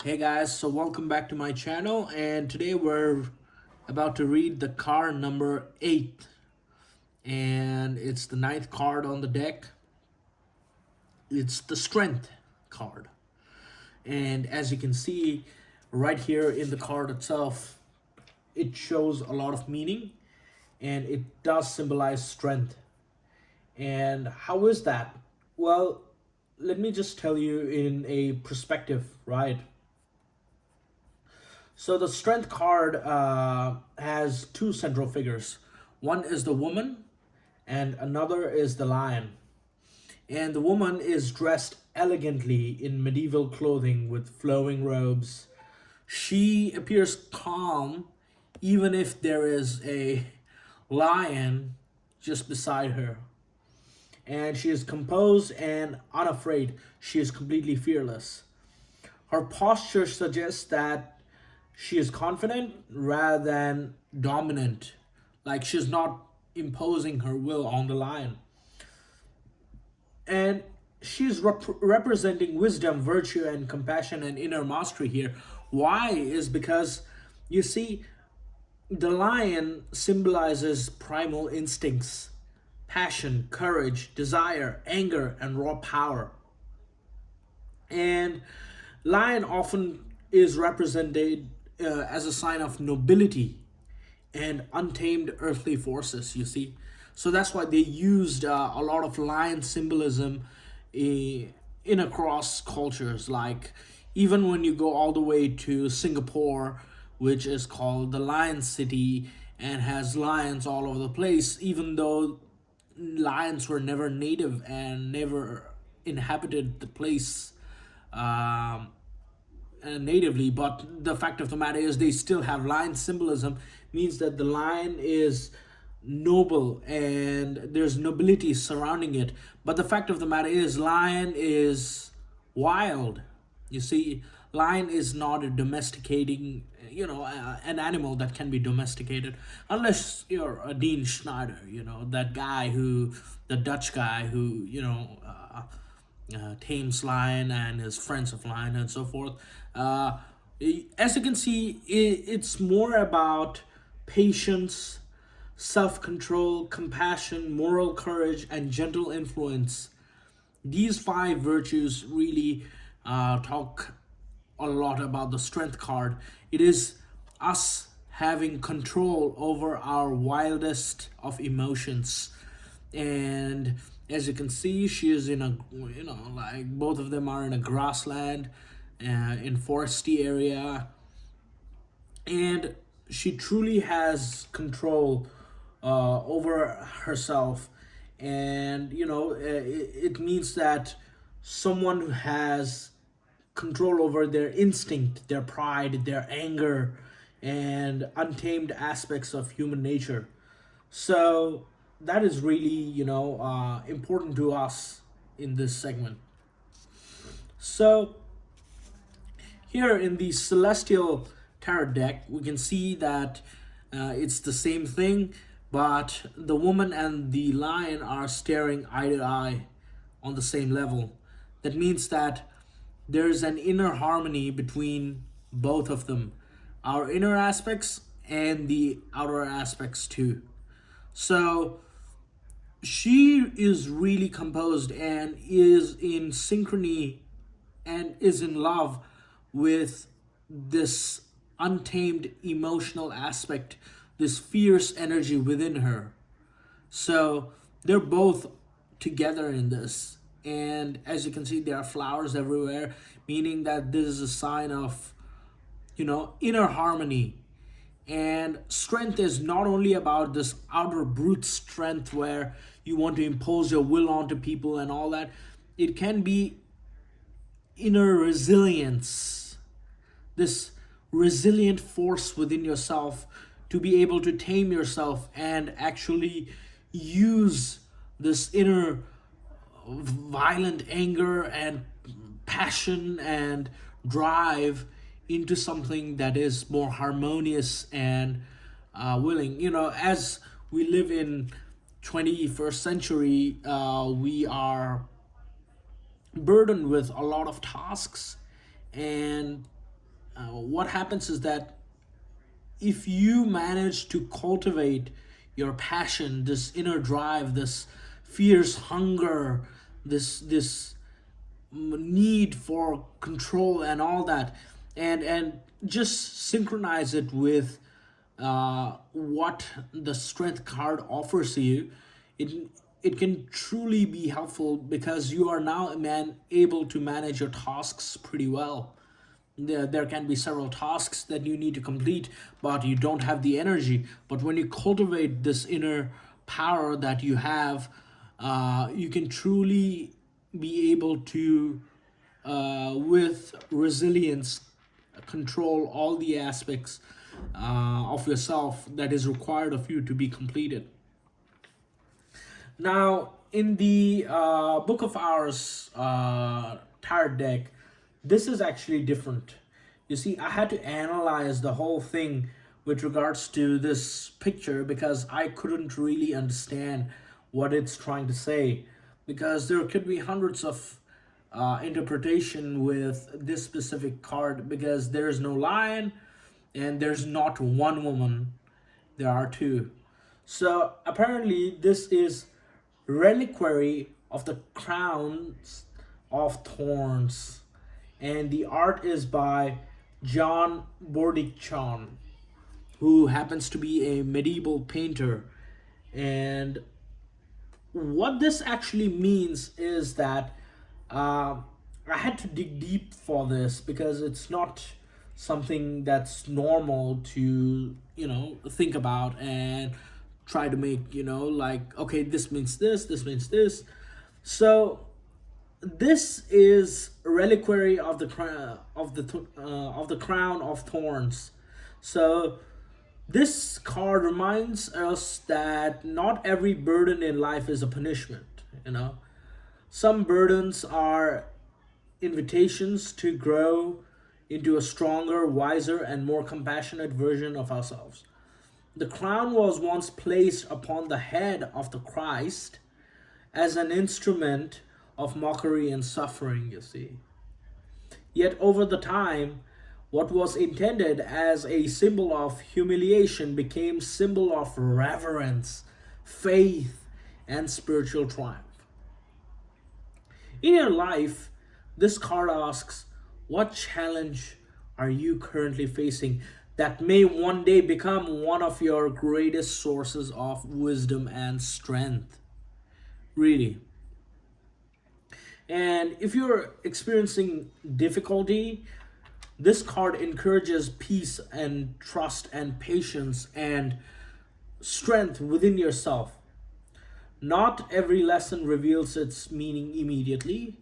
Hey guys, so welcome back to my channel, and today we're about to read the card number 8, and it's the ninth card on the deck. It's the Strength card, and as you can see right here in the card itself, it shows a lot of meaning, and it does symbolize strength. And how is that? Well, let me just tell you in a perspective, right? So the strength card has two central figures. One is the woman, and another is the lion. And the woman is dressed elegantly in medieval clothing with flowing robes. She appears calm, even if there is a lion just beside her. And she is composed and unafraid. She is completely fearless. Her posture suggests that she is confident rather than dominant. Like she's not imposing her will on the lion. And she's representing wisdom, virtue, and compassion and inner mastery here. Why? Is because you see, the lion symbolizes primal instincts, passion, courage, desire, anger, and raw power. And lion often is represented as a sign of nobility and untamed earthly forces, you see. So that's why they used a lot of lion symbolism in across cultures. Like even when you go all the way to Singapore, which is called the Lion City and has lions all over the place, even though lions were never native and never inhabited the place um, natively, but the fact of the matter is they still have lion symbolism, means that the lion is noble and there's nobility surrounding it. But the fact of the matter is lion is wild. You see, lion is not a domesticating, an animal that can be domesticated, unless you're a Dean Schneider, that guy who, the Dutch guy who, tames lion and is friends of lion and so forth. Uh, as you can see, it's more about patience, self control, compassion, moral courage, and gentle influence. These five virtues really talk a lot about the strength card. It is us having control over our wildest of emotions. And as you can see, she is in a, like both of them are in a grassland, in foresty area, and she truly has control over herself. And it means that someone who has control over their instinct, their pride, their anger, and untamed aspects of human nature. So that is really, important to us in this segment. So here in the Celestial Tarot deck, we can see that it's the same thing, but the woman and the lion are staring eye to eye on the same level. That means that there's an inner harmony between both of them, our inner aspects and the outer aspects too. So she is really composed and is in synchrony and is in love with this untamed emotional aspect, this fierce energy within her. So they're both together in this. And as you can see, there are flowers everywhere, meaning that this is a sign of, inner harmony. And strength is not only about this outer brute strength where you want to impose your will onto people and all that. It can be inner resilience, this resilient force within yourself to be able to tame yourself and actually use this inner violent anger and passion and drive into something that is more harmonious and willing. As we live in 21st century, we are burdened with a lot of tasks, and what happens is that if you manage to cultivate your passion, this inner drive, this fierce hunger, this need for control and all that, and just synchronize it with what the strength card offers you, it it can truly be helpful because you are now a man able to manage your tasks pretty well. There can be several tasks that you need to complete, but you don't have the energy. But when you cultivate this inner power that you have, you can truly be able to, with resilience, control all the aspects of yourself that is required of you to be completed. Now, in the Book of Hours tarot deck, this is actually different. You see, I had to analyze the whole thing with regards to this picture because I couldn't really understand what it's trying to say. Because there could be hundreds of interpretation with this specific card because there is no lion and there's not one woman, there are two. So apparently, this is reliquary of the crowns of thorns, and the art is by John Bordicchon, who happens to be a medieval painter. And what this actually means is that uh, I had to dig deep for this because it's not something that's normal to, think about and try to make, like, okay, this means this means this. So this is reliquary of the of the crown of thorns. So this card reminds us that not every burden in life is a punishment. Some burdens are invitations to grow into a stronger, wiser, and more compassionate version of ourselves. The crown was once placed upon the head of the Christ as an instrument of mockery and suffering, you see. Yet over the time, what was intended as a symbol of humiliation became symbol of reverence, faith, and spiritual triumph. In your life, this card asks, what challenge are you currently facing that may one day become one of your greatest sources of wisdom and strength? Really. And if you're experiencing difficulty, this card encourages peace and trust and patience and strength within yourself. Not every lesson reveals its meaning immediately.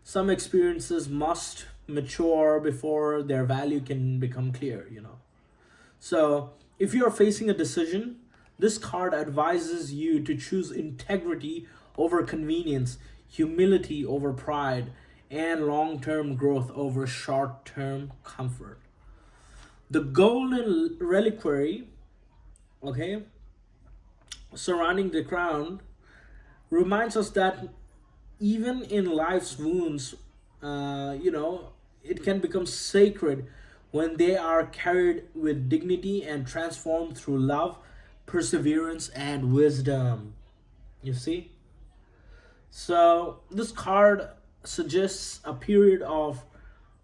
Some experiences must mature before their value can become clear. So, if you're facing a decision, this card advises you to choose integrity over convenience, humility over pride, and long term growth over short term comfort. The golden reliquary, okay, surrounding the crown reminds us that even in life's wounds, it can become sacred when they are carried with dignity and transformed through love, perseverance, and wisdom. You see? So, this card suggests a period of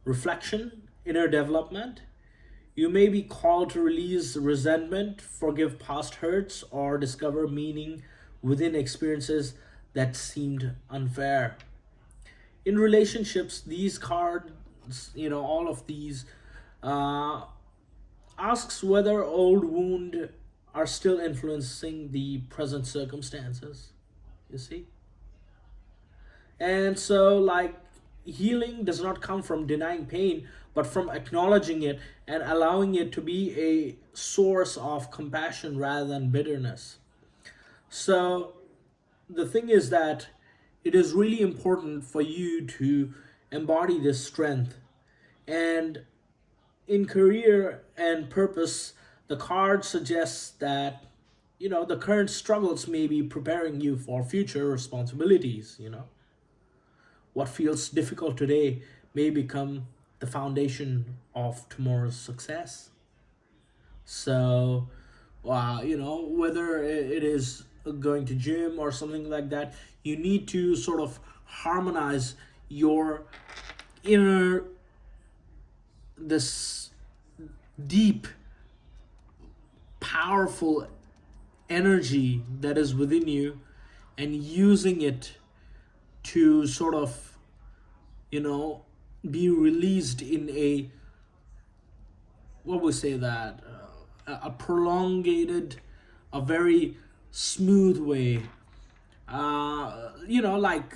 reflection, inner development. You may be called to release resentment, forgive past hurts, or discover meaning within experiences that seemed unfair. In relationships, these cards, all of these, uh, asks whether old wound are still influencing the present circumstances. You see? And so, like, healing does not come from denying pain, but from acknowledging it and allowing it to be a source of compassion rather than bitterness. So, the thing is that it is really important for you to embody this strength. And in career and purpose, the card suggests that, the current struggles may be preparing you for future responsibilities. What feels difficult today may become the the foundation of tomorrow's success. So, whether it is going to gym or something like that, you need to sort of harmonize your inner, this deep, powerful energy that is within you, and using it to sort of, you know, be released in a, what we say that, a prolongated, a very smooth way. Like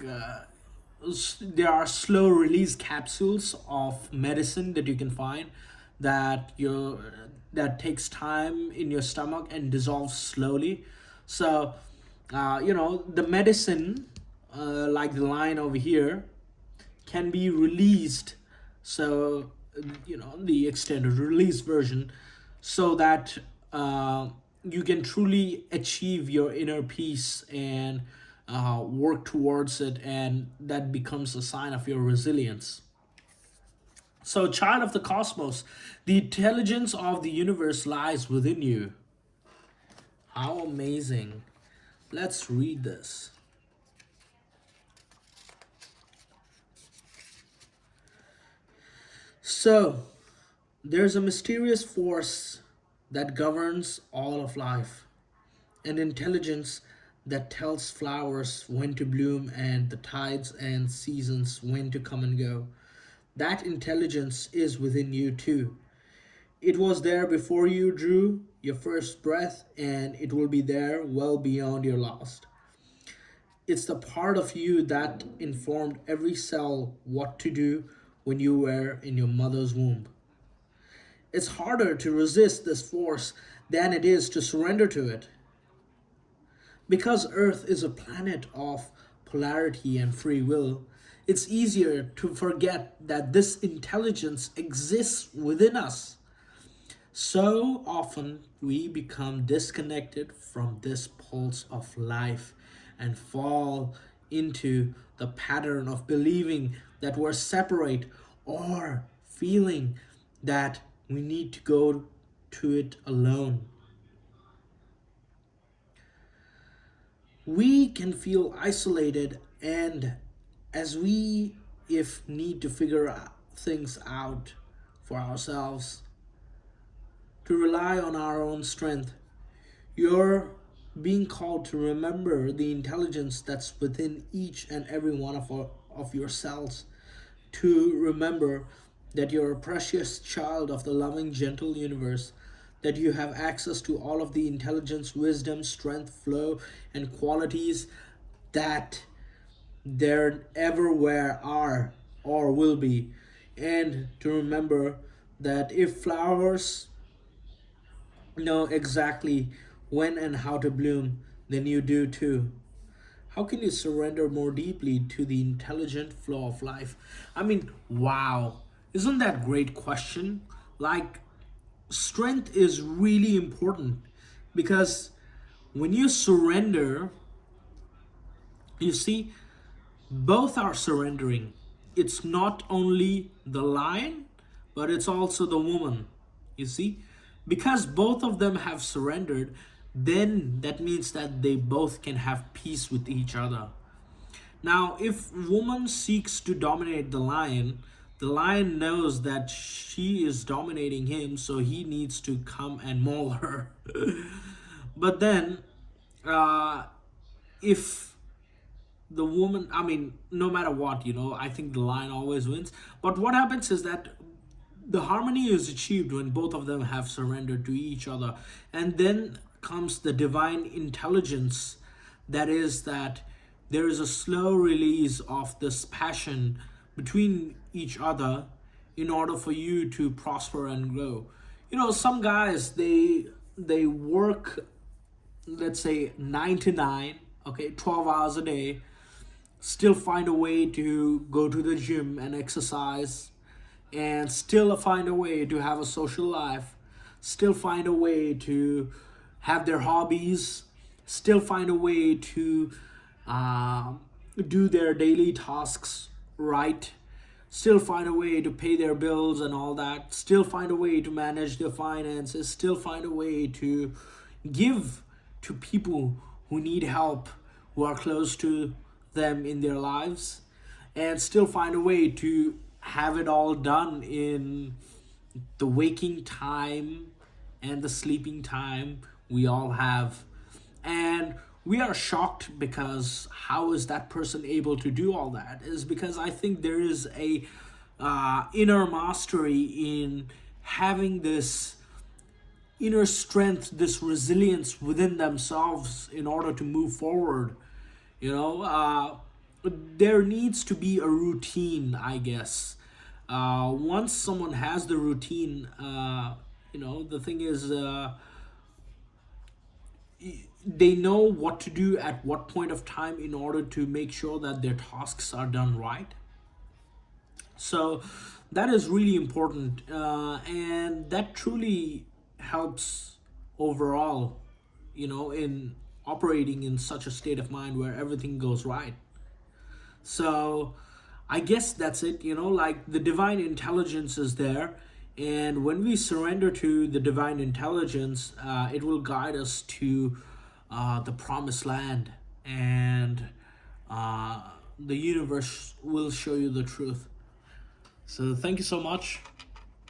there are slow release capsules of medicine that you can find, that you that takes time in your stomach and dissolves slowly. So the medicine, like the line over here, can be released. So the extended release version, so that you can truly achieve your inner peace and work towards it, and that becomes a sign of your resilience. So, child of the cosmos, the intelligence of the universe lies within you. How amazing! Let's read this. So, there's a mysterious force that governs all of life, an intelligence that tells flowers when to bloom and the tides and seasons when to come and go. That intelligence is within you too. It was there before you drew your first breath, and it will be there well beyond your last. It's the part of you that informed every cell what to do when you were in your mother's womb. It's harder to resist this force than it is to surrender to it. Because Earth is a planet of polarity and free will, it's easier to forget that this intelligence exists within us. So often we become disconnected from this pulse of life and fall into the pattern of believing that we're separate, or feeling that we need to go to it alone. We can feel isolated, and as we if need to figure things out for ourselves, to rely on our own strength. You're being called to remember the intelligence that's within each and every one of your cells, to remember that you're a precious child of the loving, gentle universe, that you have access to all of the intelligence, wisdom, strength, flow, and qualities that there everywhere are or will be. And to remember that if flowers know exactly when and how to bloom, then you do too. How can you surrender more deeply to the intelligent flow of life? I mean, wow. Isn't that a great question? Like, strength is really important, because when you surrender, you see, both are surrendering. It's not only the lion, but it's also the woman. You see, because both of them have surrendered, then that means that they both can have peace with each other. Now, if woman seeks to dominate the lion knows that she is dominating him, so he needs to come and maul her. But then, uh, if the woman, I mean, no matter what, I think the lion always wins. But what happens is that the harmony is achieved when both of them have surrendered to each other. And then comes the divine intelligence, that is, that there is a slow release of this passion between each other in order for you to prosper and grow. Some guys, they work, let's say 9 to 9, okay, 12 hours a day, still find a way to go to the gym and exercise, and still find a way to have a social life, still find a way to have their hobbies, still find a way to uh, do their daily tasks right, still find a way to pay their bills and all that, still find a way to manage their finances, still find a way to give to people who need help, who are close to them in their lives, and still find a way to have it all done in the waking time and the sleeping time we all have. And we are shocked because how is that person able to do all that? Is because I think there is a inner mastery in having this inner strength, this resilience within themselves in order to move forward. You know, there needs to be a routine, I guess. Once someone has the routine, the thing is, they know what to do at what point of time in order to make sure that their tasks are done right. So that is really important, and that truly helps overall, in operating in such a state of mind where everything goes right. So I guess that's it, like the divine intelligence is there. And when we surrender to the divine intelligence, it will guide us to the promised land. And the universe will show you the truth. So thank you so much.